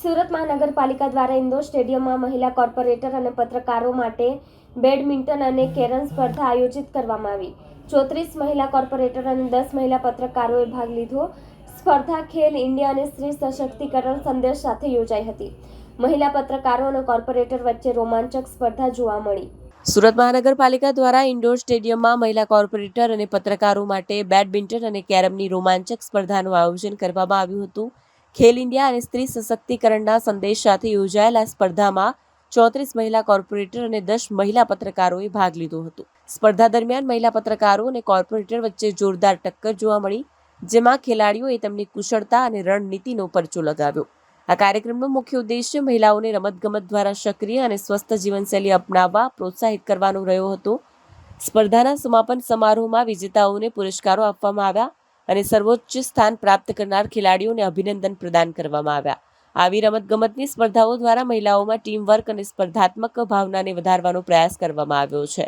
સુરત મહાનગરપાલિકા દ્વારા ઇન્ડોર સ્ટેડિયમમાં મહિલા કોર્પોરેટર અને પત્રકારો માટે બેડમિન્ટન અને કેરમ સ્પર્ધા આયોજિત કરવામાં આવી। 34 મહિલા કોર્પોરેટર અને 10 મહિલા પત્રકારોએ ભાગ લીધો। સ્પર્ધા ખેલ ઇન્ડિયા અને સ્ત્રી સશક્તિકરણ સંદેશ સાથે યોજાઈ હતી। મહિલા પત્રકારો અને કોર્પોરેટર વચ્ચે રોમાંચક સ્પર્ધા જોવા મળી। સુરત મહાનગરપાલિકા દ્વારા ઇન્ડોર સ્ટેડિયમમાં મહિલા કોર્પોરેટર અને પત્રકારો માટે બેડમિન્ટન અને કેરમની રોમાંચક સ્પર્ધાનું આયોજન કરવામાં આવ્યું હતું। ખેલ ઇન્ડિયા અને સ્ત્રી સશક્તિકરણના સંદેશ સાથે યોજાયેલા સ્પર્ધામાં 34 મહિલા કોર્પોરેટર અને 10 મહિલા પત્રકારોએ ભાગ લીધો હતો। સ્પર્ધા દરમિયાન મહિલા પત્રકારો અને કોર્પોરેટર વચ્ચે જોરદાર ટક્કર જોવા મળી, જેમાં ખેલાડીઓએ તેમની કુશળતા અને રણનીતિનો પરચો લગાવ્યો। આ કાર્યક્રમનો મુખ્ય ઉદ્દેશ્ય મહિલાઓને રમતગમત દ્વારા સક્રિય અને સ્વસ્થ જીવનશૈલી અપનાવવા પ્રોત્સાહિત કરવાનો રહ્યો હતો। સ્પર્ધાના સમાપન સમારોહમાં વિજેતાઓને પુરસ્કારો આપવામાં આવ્યા અને સર્વોચ્ચ સ્થાન પ્રાપ્ત કરનાર ખેલાડીઓને અભિનંદન પ્રદાન કરવામાં આવ્યા। આવી રમતગમતની સ્પર્ધાઓ દ્વારા મહિલાઓમાં ટીમવર્ક અને સ્પર્ધાત્મક ભાવનાને વધારવાનો પ્રયાસ કરવામાં આવ્યો છે।